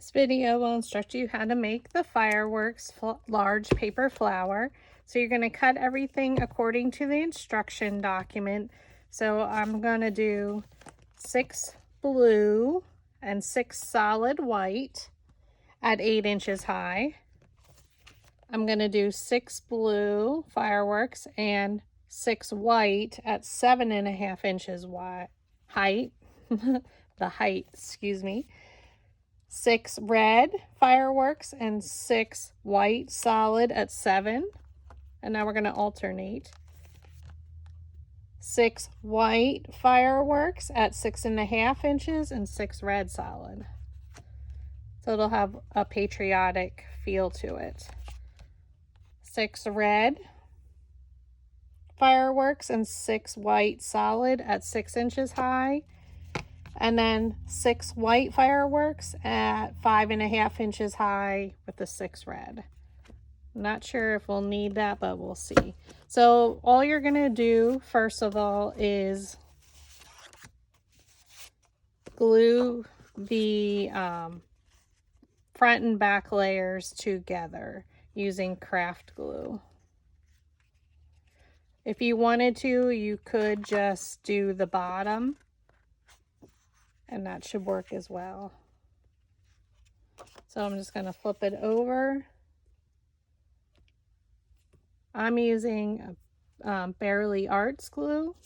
This video will instruct you how to make the fireworks large paper flower. So you're going to cut everything according to the instruction document. So I'm going to do 6 blue and 6 solid white at 8 inches high. I'm going to do 6 blue fireworks and 6 white at 7.5 inches height. The height, excuse me. 6 red fireworks and 6 white solid at 7. And now we're going to alternate. 6 white fireworks at 6.5 inches and 6 red solid. So it'll have a patriotic feel to it. 6 red fireworks and 6 white solid at 6 inches high. And then 6 white fireworks at 5.5 inches high with the 6 red. I'm not sure if we'll need that, but we'll see. So all you're going to do, first of all, is glue the front and back layers together using craft glue. If you wanted to, you could just do the bottom, and that should work as well. So I'm just going to flip it over. I'm using Barely Arts glue.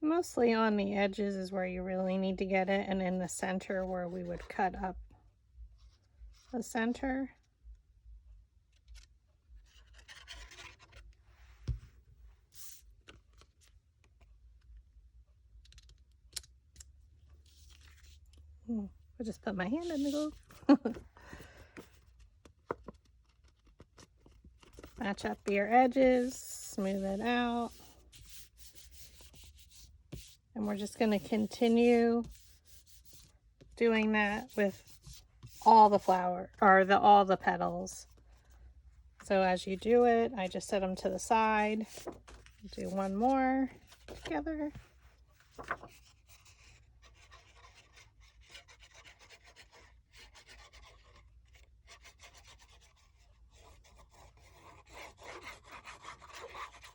Mostly on the edges is where you really need to get it, and in the center where we would cut up the center. I'll just put my hand in the glue. Match up your edges, smooth it out. And we're just going to continue doing that with all the flower, or all the petals. So as you do it, I just set them to the side. Do one more together.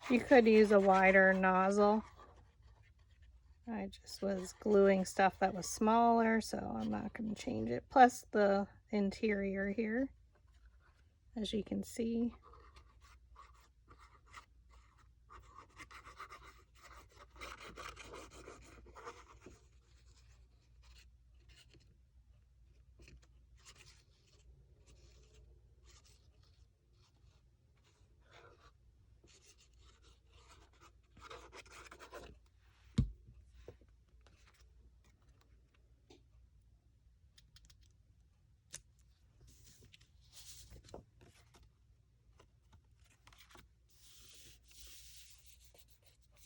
You could use a wider nozzle. I just was gluing stuff that was smaller, so I'm not going to change it. Plus the interior here, as you can see.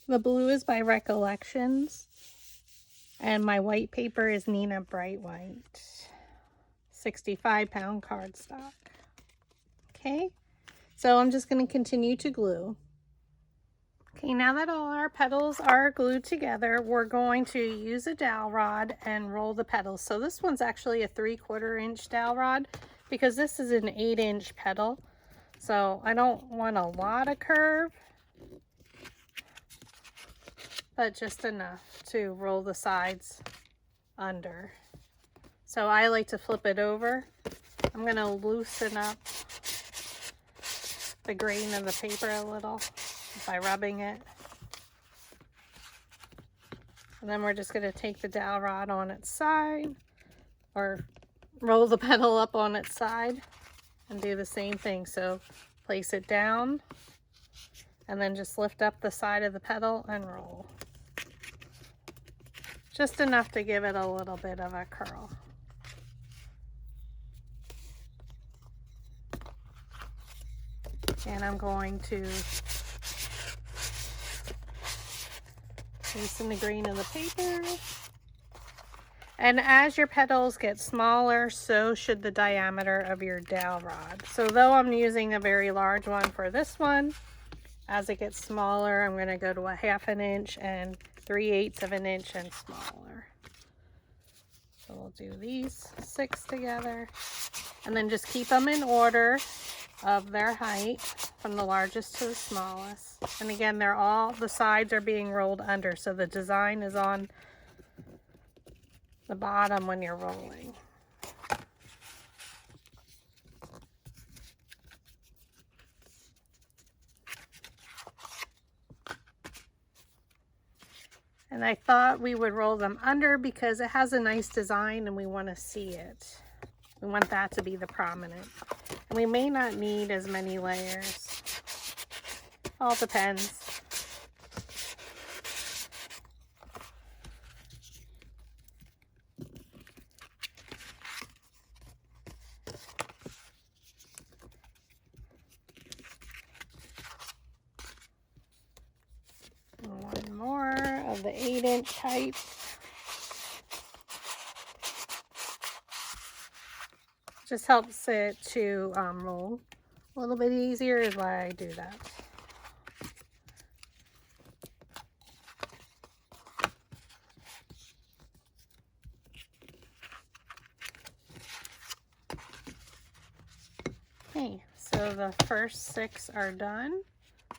The blue is by Recollections, and my white paper is Nina Bright White, 65-pound cardstock. Okay, so I'm just going to continue to glue. Okay, now that all our petals are glued together, we're going to use a dowel rod and roll the petals. So this one's actually a 3/4 inch dowel rod because this is an 8-inch petal. So I don't want a lot of curve, but just enough to roll the sides under. So I like to flip it over. I'm going to loosen up the grain of the paper a little by rubbing it. And then we're just going to take the dowel rod on its side, or roll the petal up on its side and do the same thing. So place it down and then just lift up the side of the petal and roll. Just enough to give it a little bit of a curl. And I'm going to loosen the grain of the paper. And as your petals get smaller, so should the diameter of your dowel rod. So though I'm using a very large one for this one, as it gets smaller, I'm going to go to a 1/2 inch and 3/8 of an inch and smaller. So we'll do these 6 together, and then just keep them in order of their height from the largest to the smallest. And again, the sides are being rolled under, so the design is on the bottom when you're rolling. And I thought we would roll them under because it has a nice design and we want to see it. We want that to be the prominent. And we may not need as many layers. All depends. One more of the 8-inch height. Just helps it to roll a little bit easier is why I do that. Okay, so the first 6 are done.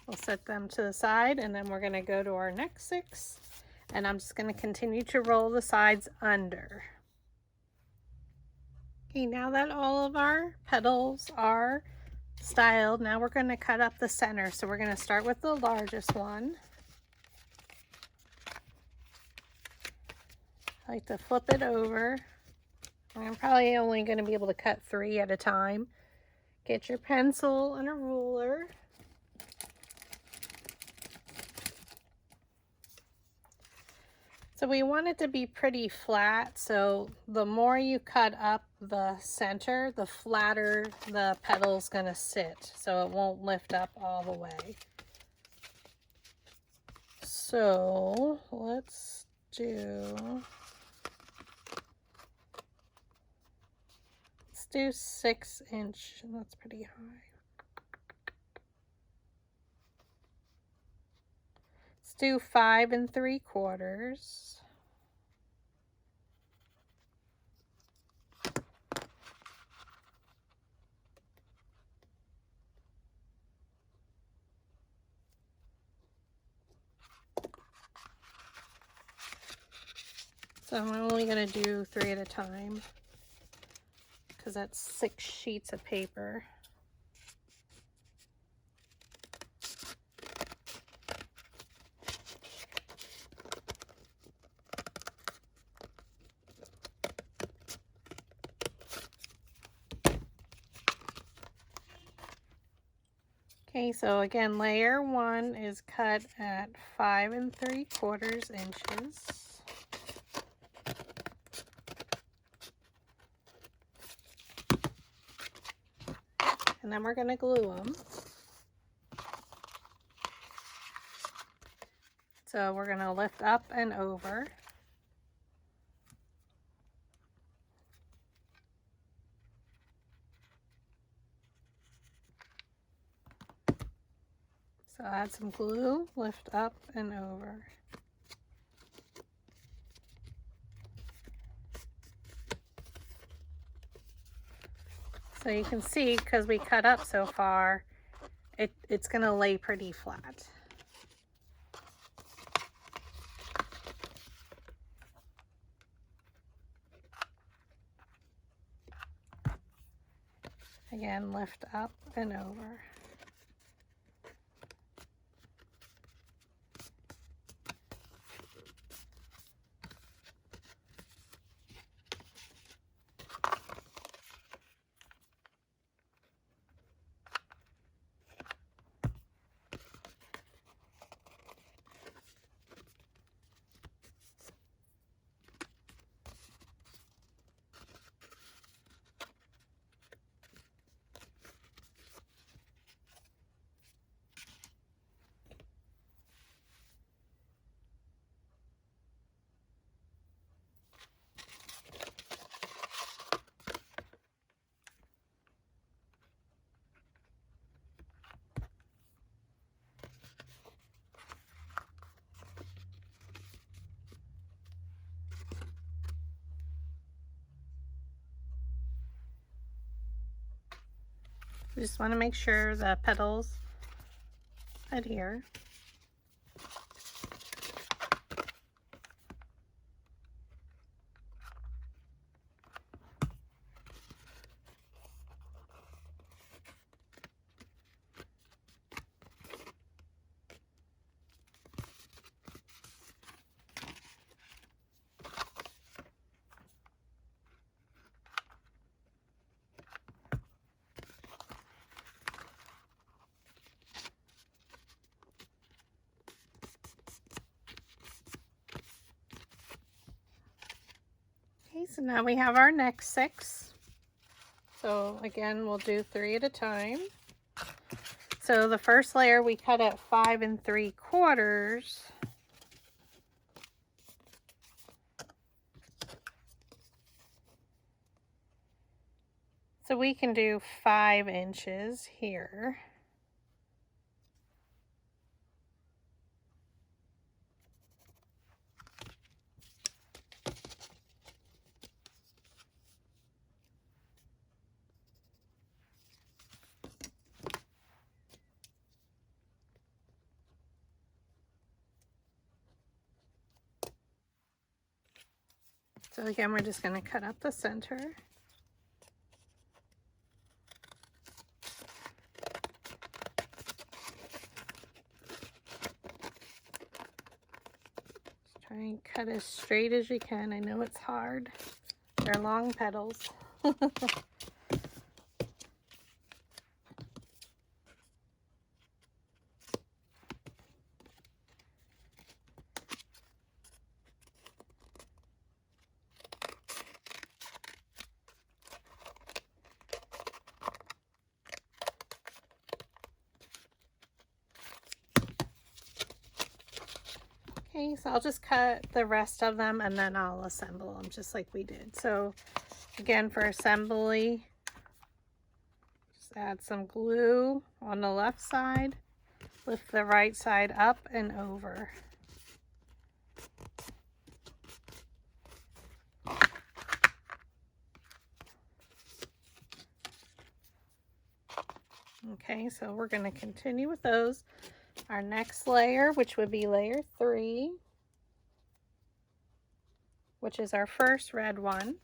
We'll set them to the side, and then we're going to go to our next 6, and I'm just going to continue to roll the sides under. Okay, now that all of our petals are styled, now we're going to cut up the center. So we're going to start with the largest one. I like to flip it over. I'm probably only going to be able to cut 3 at a time. Get your pencil and a ruler. So we want it to be pretty flat, so the more you cut up the center, the flatter the petal's going to sit, so it won't lift up all the way. So let's do 6-inch, that's pretty high. Let's do 5 3/4. So I'm only going to do 3 at a time because that's 6 sheets of paper. Okay, so again, layer 1 is cut at 5 3/4 inches. And then we're going to glue them. So we're going to lift up and over. So add some glue, lift up and over. So you can see, because we cut up so far, it's going to lay pretty flat. Again, lift up and over. We just want to make sure the petals adhere. Okay, so now we have our next 6. So again, we'll do 3 at a time. So the first layer we cut at 5 3/4. So we can do 5 inches here. So again, we're just going to cut up the center. Just try and cut as straight as you can. I know it's hard. They're long petals. Okay, so I'll just cut the rest of them and then I'll assemble them just like we did. So again, for assembly, just add some glue on the left side, lift the right side up and over. Okay, so we're going to continue with those. Our next layer, which would be layer 3, which is our first red one.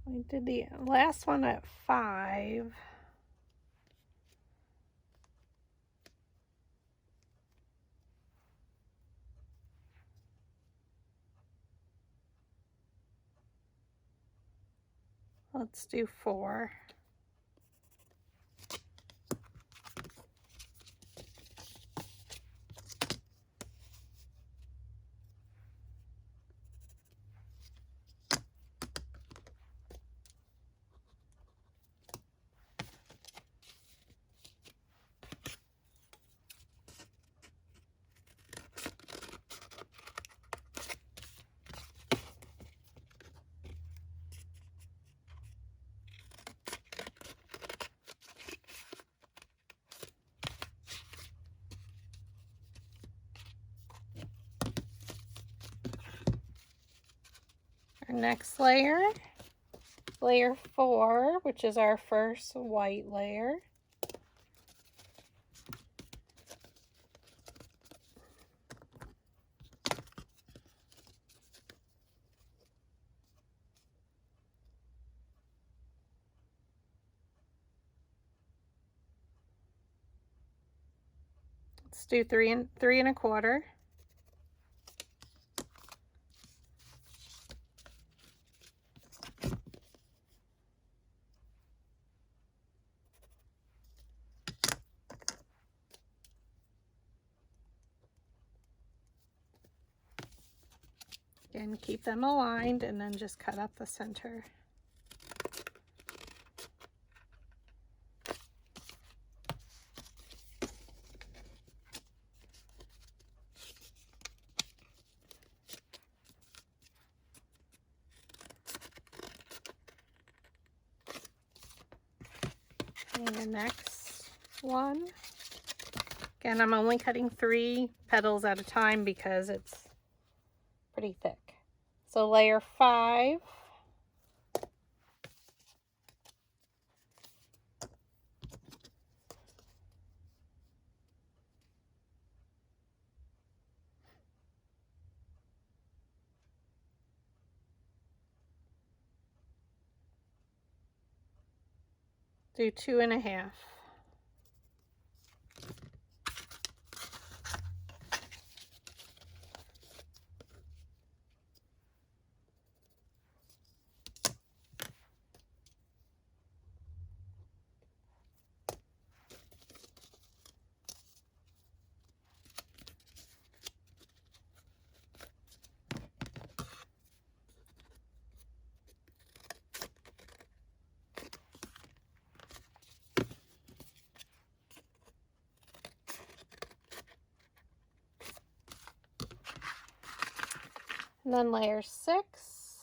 We did the last one at 5. Let's do 4. Our next layer, layer 4, which is our first white layer. Let's do 3 3/4. Again, keep them aligned and then just cut up the center. And the next one. Again, I'm only cutting 3 petals at a time because it's pretty thick. So layer 5. Do 2.5. And then layer 6.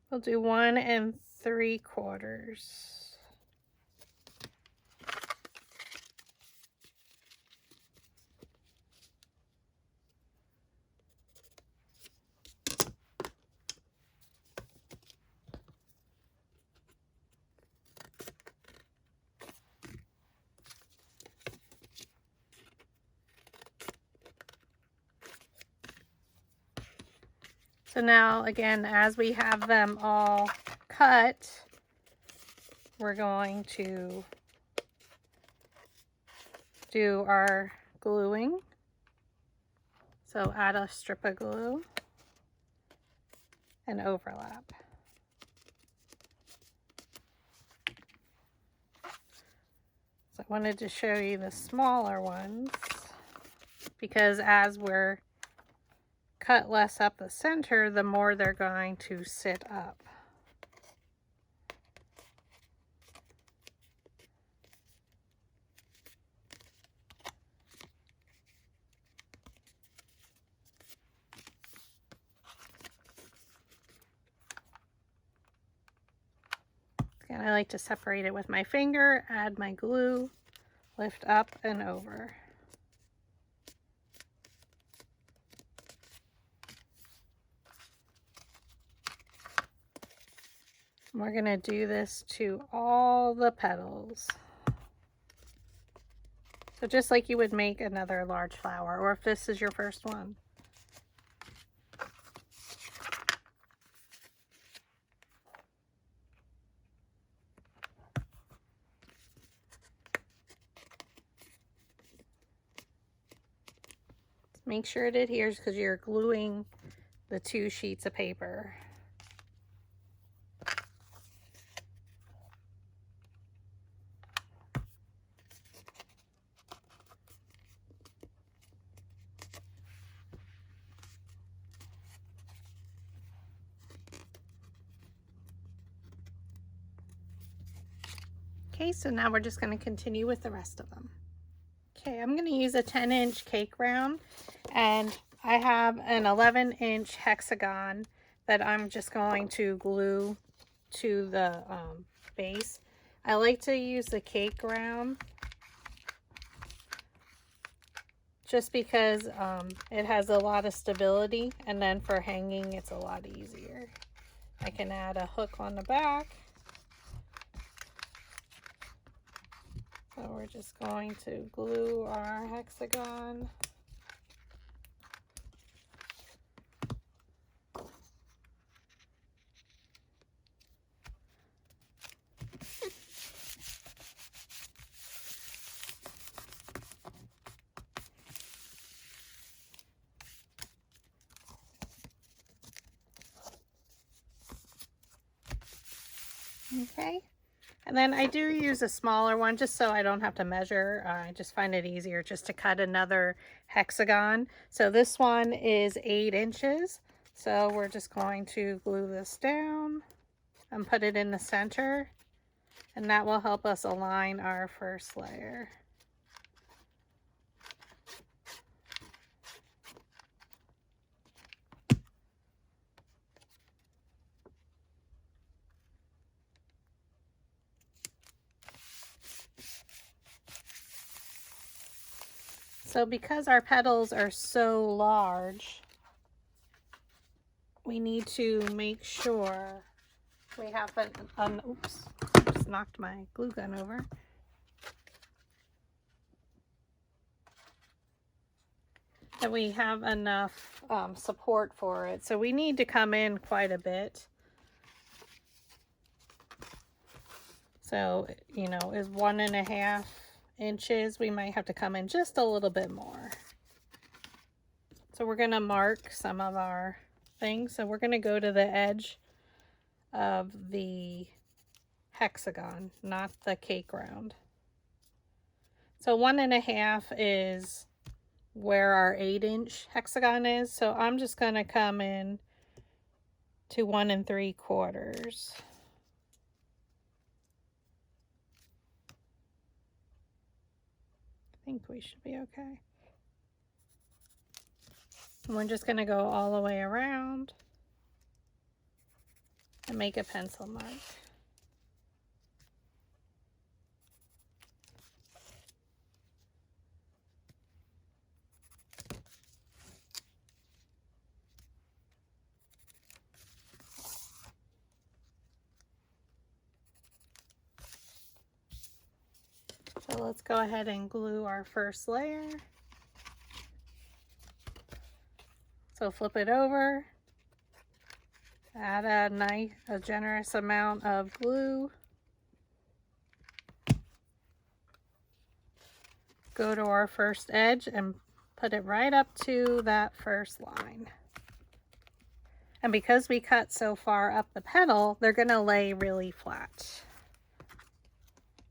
We'll do 1 3/4. So now, again, as we have them all cut, we're going to do our gluing. So add a strip of glue and overlap. So I wanted to show you the smaller ones because as we're cut less up the center, the more they're going to sit up. And I like to separate it with my finger, add my glue, lift up and over. We're going to do this to all the petals. So just like you would make another large flower, or if this is your first one. Make sure it adheres because you're gluing the 2 sheets of paper. Okay, so now we're just going to continue with the rest of them. Okay, I'm going to use a 10-inch cake round, and I have an 11-inch hexagon that I'm just going to glue to the base. I like to use the cake round just because it has a lot of stability, and then for hanging it's a lot easier. I can add a hook on the back. So we're just going to glue our hexagon. Okay. And then I do use a smaller one just so I don't have to measure. I just find it easier just to cut another hexagon. So this one is 8 inches. So we're just going to glue this down. and put it in the center, and that will help us align our first layer. So because our petals are so large, we need to make sure we have oops, just knocked my glue gun over. That we have enough support for it. So we need to come in quite a bit. So, you know, is 1.5 inches. We might have to come in just a little bit more. So we're going to mark some of our things. So we're going to go to the edge of the hexagon, not the cake round. So 1.5 is where our 8-inch hexagon is. So I'm just going to come in to 1 3/4. I think we should be okay. And we're just going to go all the way around and make a pencil mark. So let's go ahead and glue our first layer. So flip it over, add a generous amount of glue, go to our first edge and put it right up to that first line. And because we cut so far up the petal, they're going to lay really flat.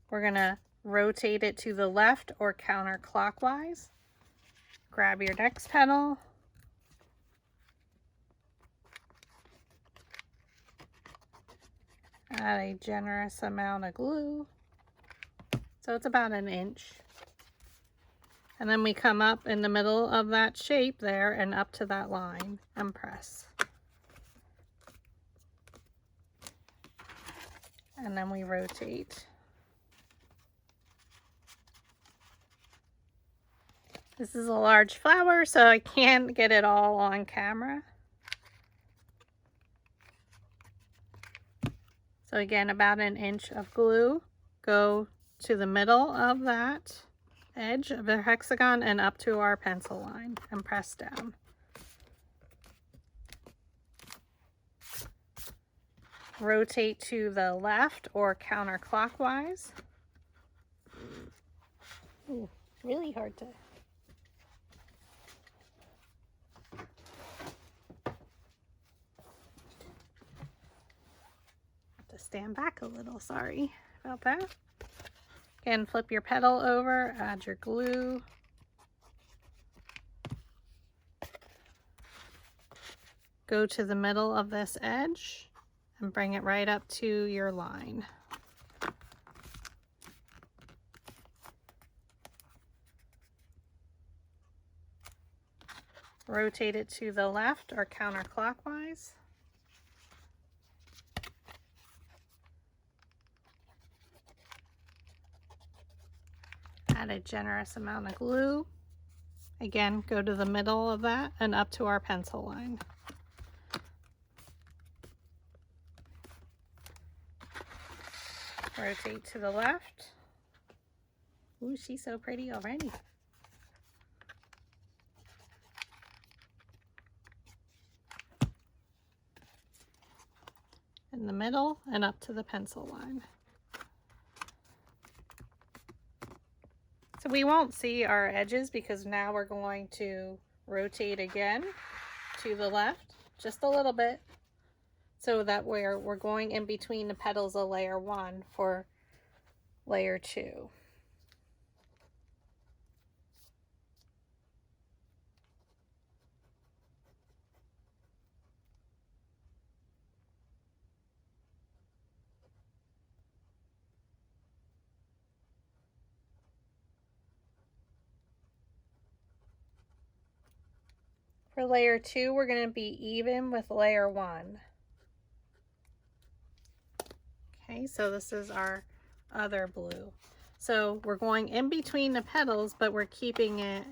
We're going to rotate it to the left or counterclockwise. Grab your next petal. Add a generous amount of glue. So it's about 1 inch. And then we come up in the middle of that shape there and up to that line and press. And then we rotate. This is a large flower, so I can't get it all on camera. So again, about 1 inch of glue. Go to the middle of that edge of the hexagon and up to our pencil line and press down. Rotate to the left or counterclockwise. Ooh, really hard to... stand back a little, sorry about that. Again, flip your petal over, add your glue. Go to the middle of this edge and bring it right up to your line. Rotate it to the left or counterclockwise. Add a generous amount of glue. Again, go to the middle of that and up to our pencil line. Rotate to the left. Ooh, she's so pretty already. In the middle and up to the pencil line. So we won't see our edges because now we're going to rotate again to the left just a little bit so that we're going in between the petals of layer 1 for layer 2. For layer 2, we're going to be even with layer 1. Okay, so this is our other blue. So we're going in between the petals, but we're keeping it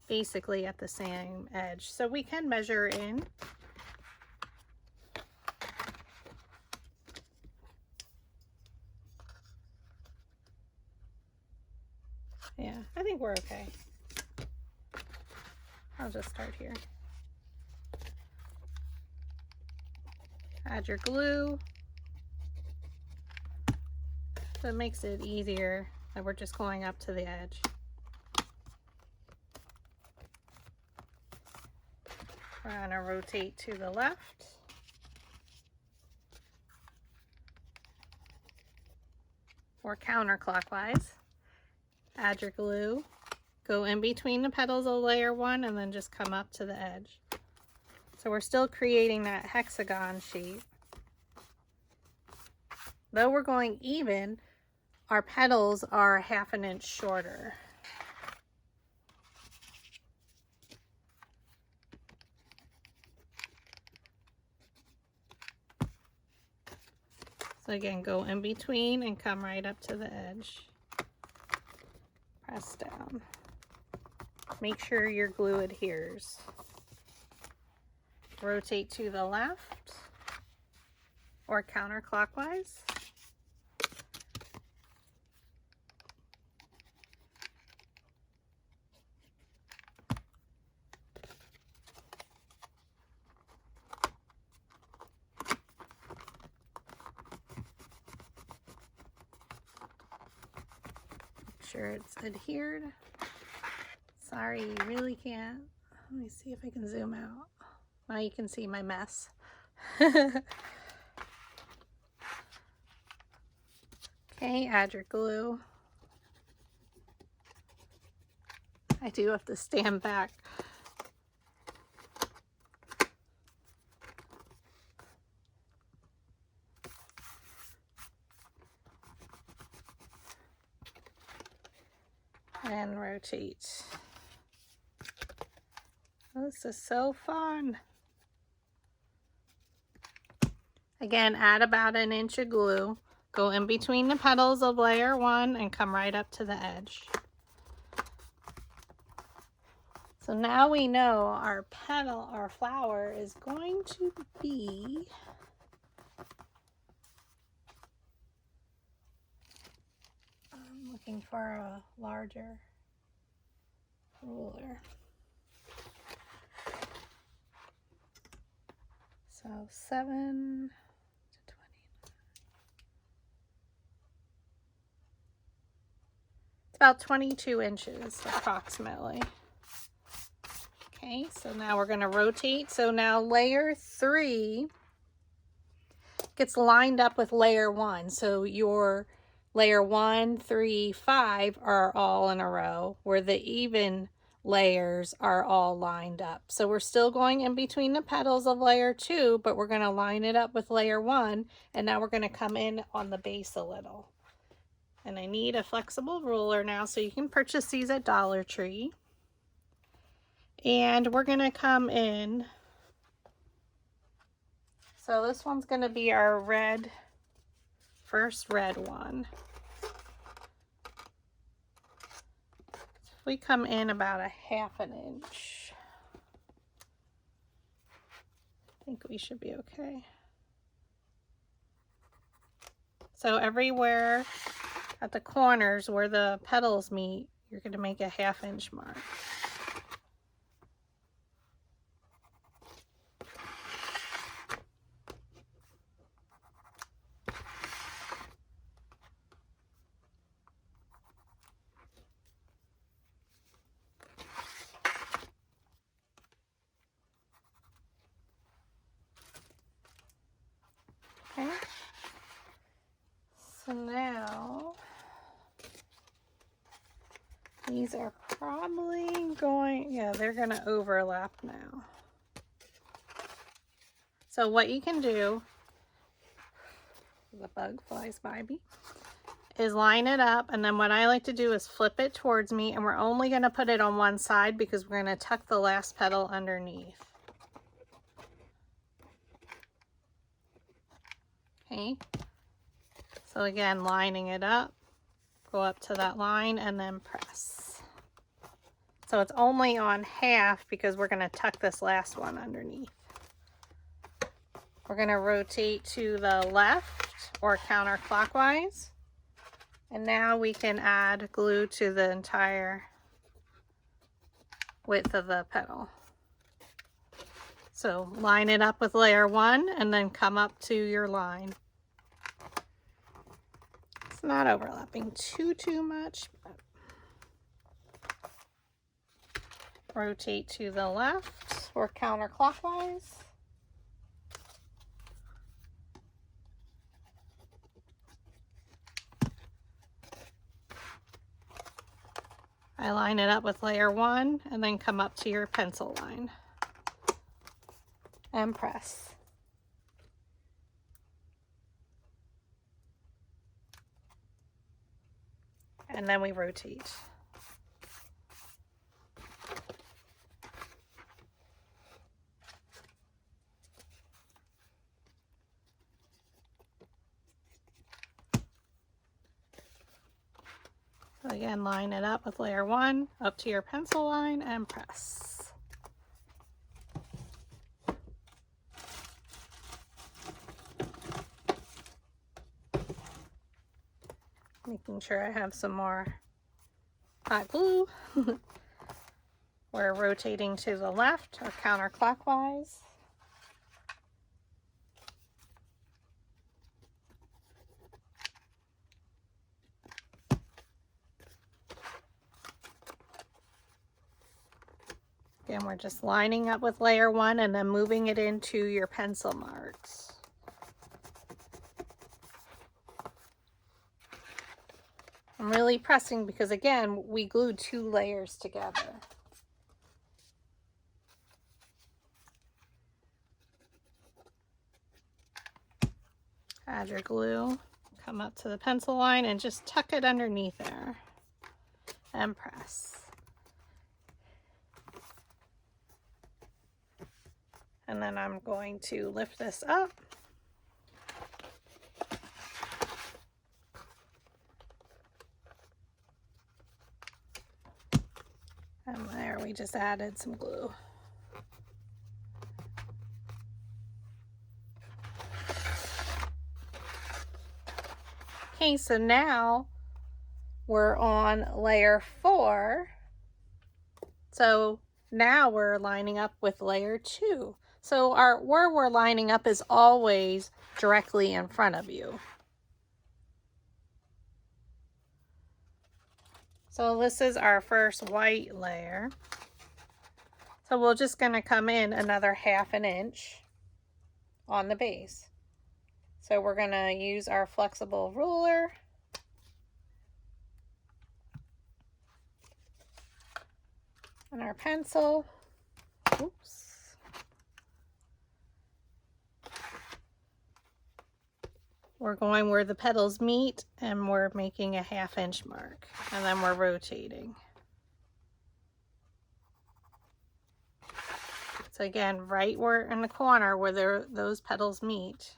basically at the same edge. So we can measure in. Yeah, I think we're okay. I'll just start here. Add your glue. So it makes it easier that we're just going up to the edge. We're going to rotate to the left. Or counterclockwise. Add your glue. Go in between the petals of layer 1 and then just come up to the edge. So we're still creating that hexagon shape. Though we're going even, our petals are 1/2 inch shorter. So again, go in between and come right up to the edge. Press down. Make sure your glue adheres. Rotate to the left or counterclockwise. Make sure it's adhered. Sorry, you really can't. Let me see if I can zoom out. Now you can see my mess. Okay, add your glue. I do have to stand back. And rotate. Oh, this is so fun. Again, add about 1 inch of glue. Go in between the petals of layer 1 and come right up to the edge. So now we know our petal, our flower is going to be I'm looking for a larger ruler. So 7 to 20. It's about 22 inches approximately. Okay, so now we're going to rotate. So now layer 3 gets lined up with layer 1. So your layer 1, 3, 5 are all in a row, where the even layers are all lined up. So we're still going in between the petals of layer 2, but we're going to line it up with layer 1, and now we're going to come in on the base a little. And I need a flexible ruler now, so you can purchase these at Dollar Tree. And we're going to come in. So this one's going to be our red, first red one. We come in about 1/2 inch. I think we should be okay. So everywhere at the corners where the petals meet, you're going to make a 1/2 inch mark. Okay, so now these are probably going, yeah, they're going to overlap now. So what you can do, the bug flies by me, is line it up, and then what I like to do is flip it towards me, and we're only going to put it on one side because we're going to tuck the last petal underneath. Okay, so again, lining it up, go up to that line and then press. So it's only on half because we're going to tuck this last one underneath. We're going to rotate to the left or counterclockwise. And now we can add glue to the entire width of the petal. So line it up with layer 1 and then come up to your line. It's not overlapping too much, but rotate to the left or counterclockwise. I line it up with layer 1 and then come up to your pencil line and press. And then we rotate. So again, line it up with layer 1 up to your pencil line and press. Making sure I have some more hot glue. We're rotating to the left or counterclockwise. Again, we're just lining up with layer 1 and then moving it into your pencil marks. I'm really pressing because, again, we glued 2 layers together. Add your glue, come up to the pencil line and just tuck it underneath there and press. And then I'm going to lift this up. And there, we just added some glue. Okay, so now we're on layer 4. So now we're lining up with layer 2. So where we're lining up is always directly in front of you. So this is our first white layer. So we're just going to come in another 1/2 inch on the base. So we're going to use our flexible ruler. And our pencil. Oops. We're going where the petals meet and we're making a 1/2 inch mark. And then we're rotating. So again, right where in the corner where those petals meet.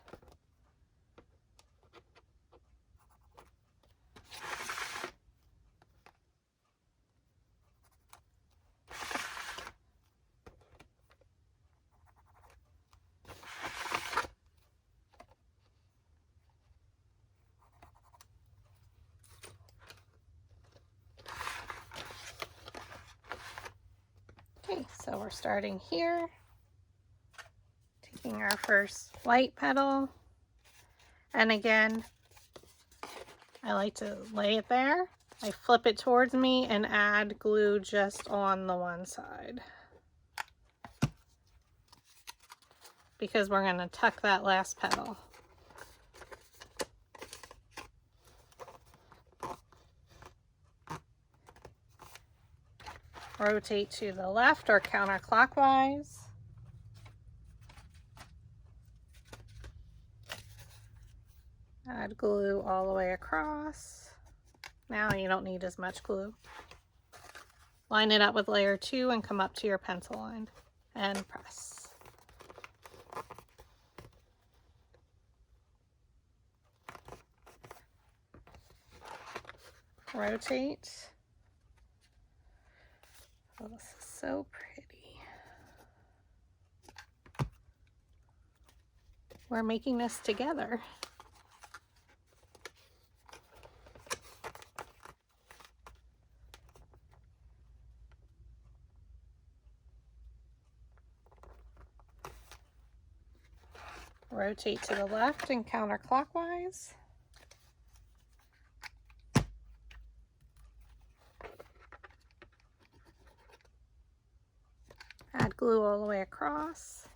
Okay, so we're starting here, taking our first white petal, and again, I like to lay it there. I flip it towards me and add glue just on the one side, because we're going to tuck that last petal. Rotate to the left or counterclockwise. Add glue all the way across. Now you don't need as much glue. Line it up with layer 2 and come up to your pencil line and press. rotate. Oh, this is so pretty. We're making this together. Rotate to the left and counterclockwise. Add glue all the way across.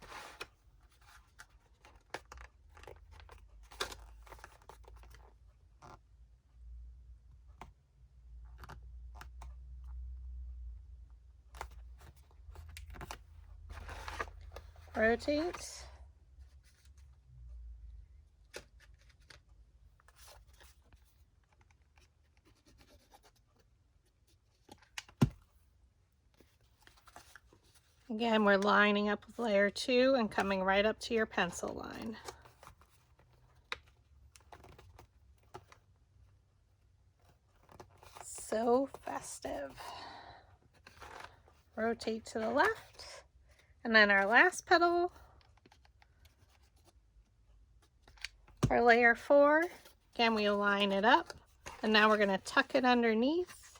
Rotate. Again, we're lining up with layer 2 and coming right up to your pencil line. So festive. Rotate to the left. And then our last petal, our layer 4. Again, we line it up. And now we're going to tuck it underneath.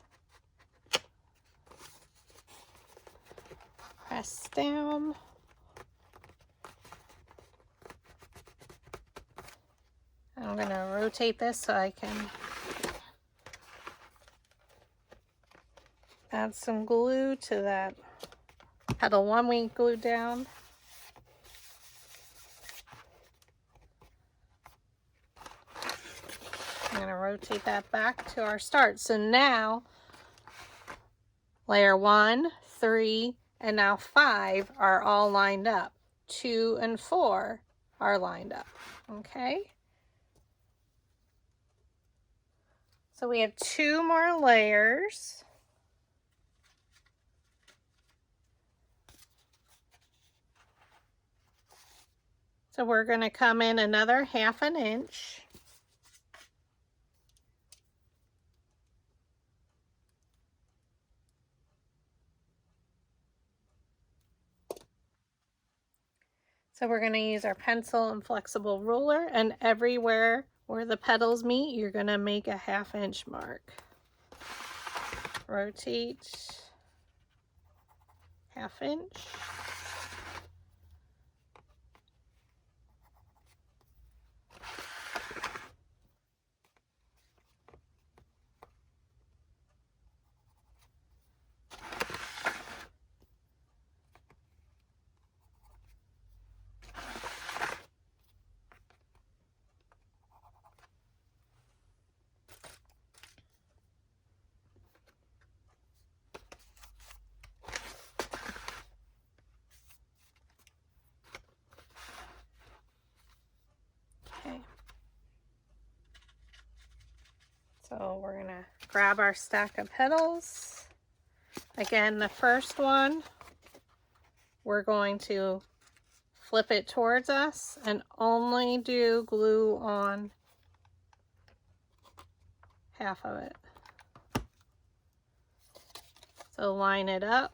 Press down. I'm going to rotate this so I can add some glue to that petal 1 we glued down. I'm going to rotate that back to our start. So now layer 1, 3, and now 5 are all lined up. 2 and 4 are lined up. Okay. So we have 2 more layers. So we're going to come in another 1/2 inch. So we're going to use our pencil and flexible ruler, and everywhere where the petals meet, you're going to make a 1/2 inch mark. Rotate 1/2 inch. So we're going to grab our stack of petals. Again, the first one, we're going to flip it towards us and only do glue on half of it. So line it up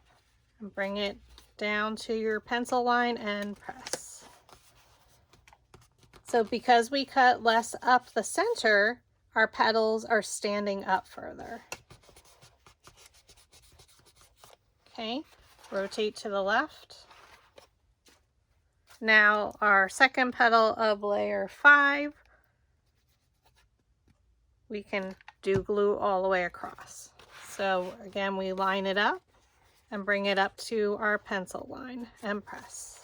and bring it down to your pencil line and press. So because we cut less up the center, our petals are standing up further. Okay, rotate to the left. Now our second petal of layer 5, we can do glue all the way across. So again, we line it up and bring it up to our pencil line and press.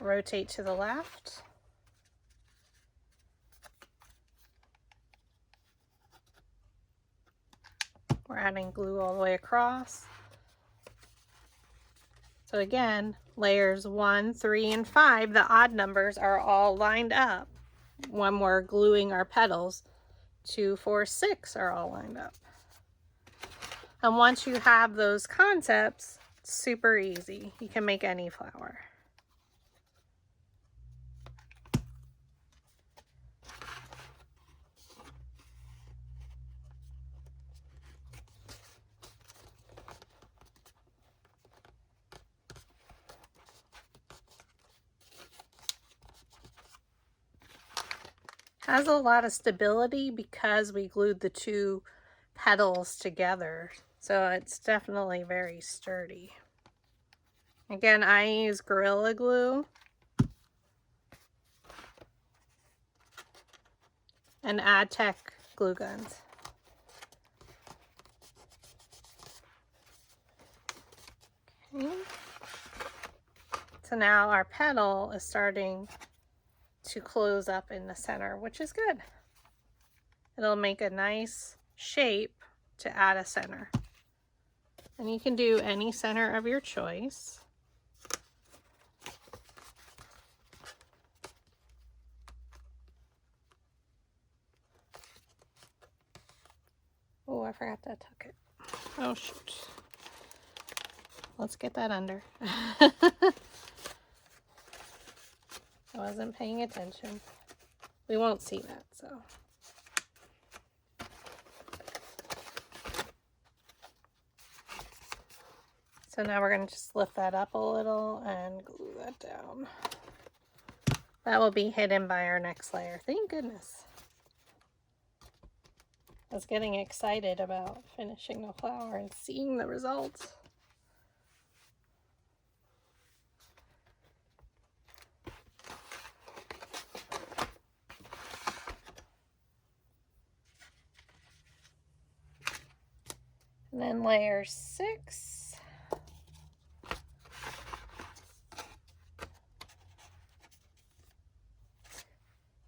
Rotate to the left. We're adding glue all the way across. So again, layers 1, 3, and 5, the odd numbers are all lined up when we're gluing our petals. 2, 4, 6 are all lined up. And once you have those concepts, it's super easy. You can make any flower. Has a lot of stability because we glued the two petals together. So it's definitely very sturdy. Again, I use Gorilla Glue and AdTech glue guns. Okay. So now our petal is starting to close up in the center, which is good. It'll make a nice shape to add a center. And you can do any center of your choice. Oh, I forgot to tuck it. Oh, shoot. Let's get that under. I wasn't paying attention. We won't see that, so. So now we're going to just lift that up a little and glue that down. That will be hidden by our next layer. Thank goodness. I was getting excited about finishing the flower and seeing the results. And then layer 6.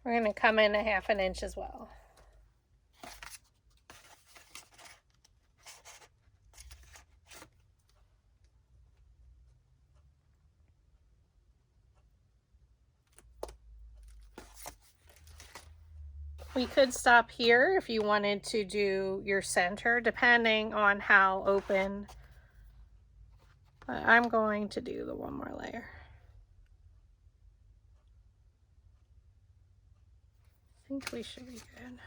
We're going to come in 1/2 inch as well. We could stop here if you wanted to do your center, depending on how open. But I'm going to do the one more layer. I think we should be good.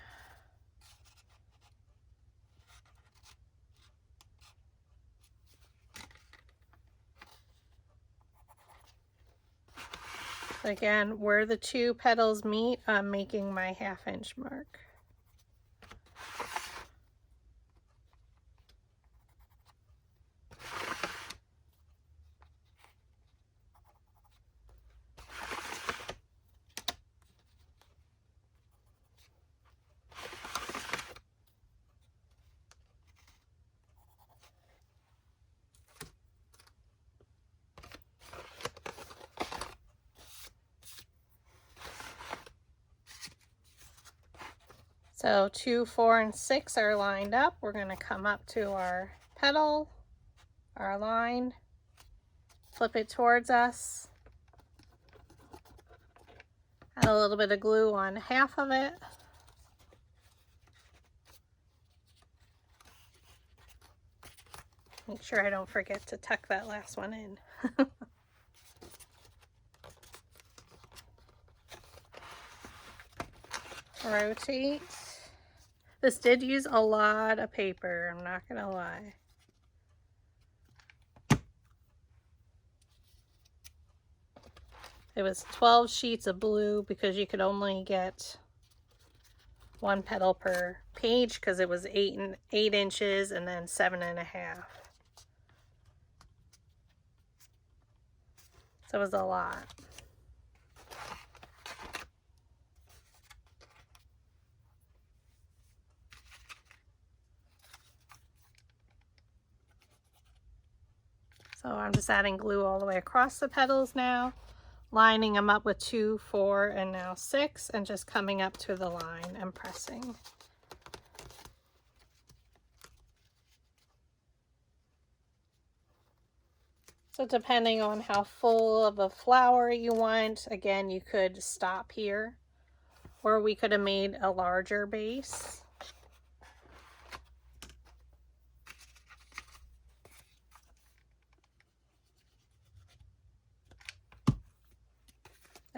Again, where the two petals meet, I'm making my 1/2 inch mark. So 2, 4, and 6 are lined up. We're going to come up to our petal, our line, flip it towards us, add a little bit of glue on 1/2 of it. Make sure I don't forget to tuck that last one in. Rotate. This did use a lot of paper, I'm not gonna lie. It was 12 sheets of blue because you could only get 1 petal per page because it was 8 inches and then 7.5. So it was a lot. So I'm just adding glue all the way across the petals now, lining them up with 2, 4, and now 6, and just coming up to the line and pressing. So depending on how full of a flower you want, again, you could stop here, or we could have made a larger base.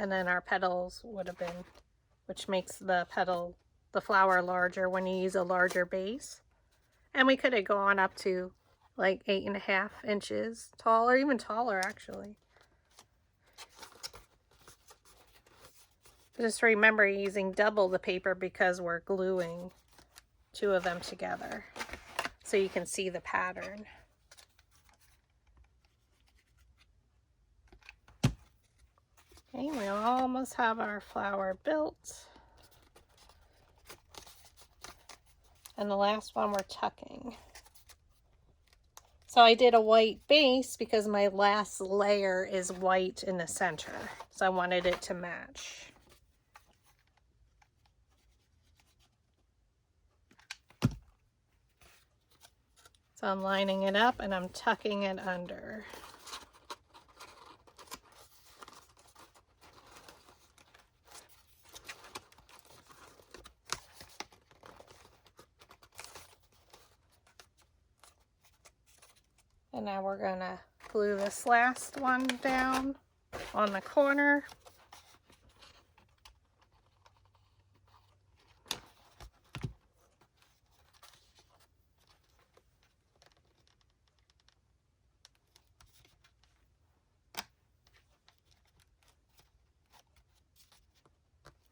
And then our petals would have been, which makes the flower larger when you use a larger base. And we could have gone up to like 8.5 inches tall, or even taller actually. Just remember using double the paper because we're gluing two of them together so you can see the pattern. Okay, we almost have our flower built. And the last one we're tucking. So I did a white base because my last layer is white in the center. So I wanted it to match. So I'm lining it up and I'm tucking it under. And now we're gonna glue this last one down on the corner.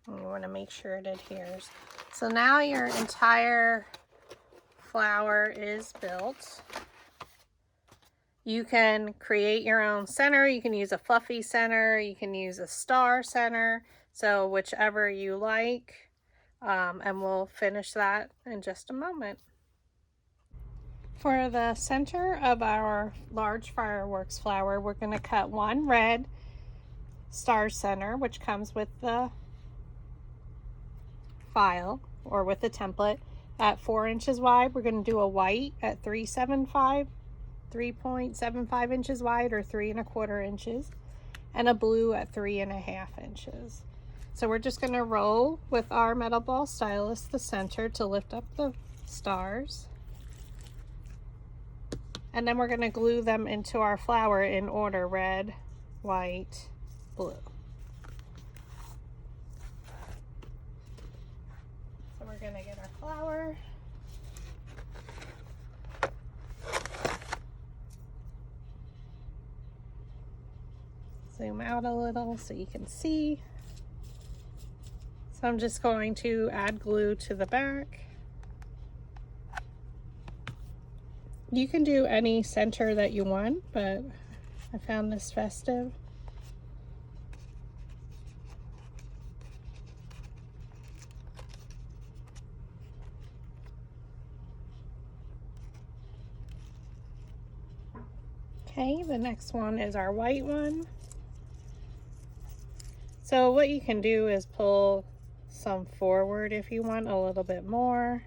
And you want to make sure it adheres. So now your entire flower is built. You can create your own center. You can use a fluffy center. You can use a star center. So whichever you like. And we'll finish that in just a moment. For the center of our large fireworks flower, we're going to cut one red star center, which comes with the file or with the template at 4 inches wide. We're going to do a white at 3.75 inches wide or 3¼ inches, and a blue at 3½ inches. So we're just going to roll with our metal ball stylus the center to lift up the stars, and then we're going to glue them into our flower in order: red, white, blue. So we're going to get our flower. Zoom out a little so you can see. So I'm just going to add glue to the back. You can do any center that you want, but I found this festive. Okay, the next one is our white one. So what you can do is pull some forward if you want a little bit more,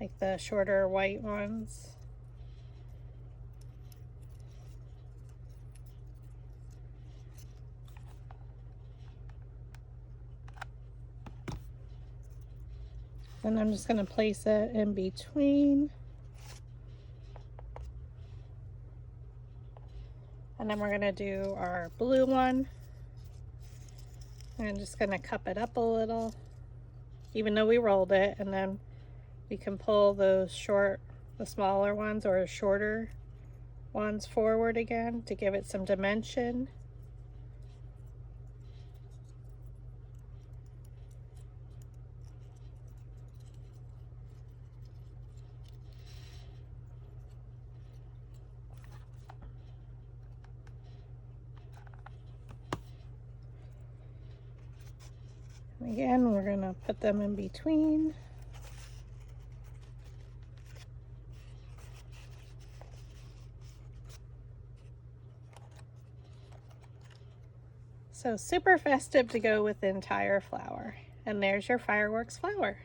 like the shorter white ones. And I'm just going to place it in between. And then we're going to do our blue one. I'm just going to cup it up a little, even though we rolled it, and then we can pull those the smaller ones or shorter ones forward again to give it some dimension. Again, we're going to put them in between. So super festive to go with the entire flower. And there's your fireworks flower.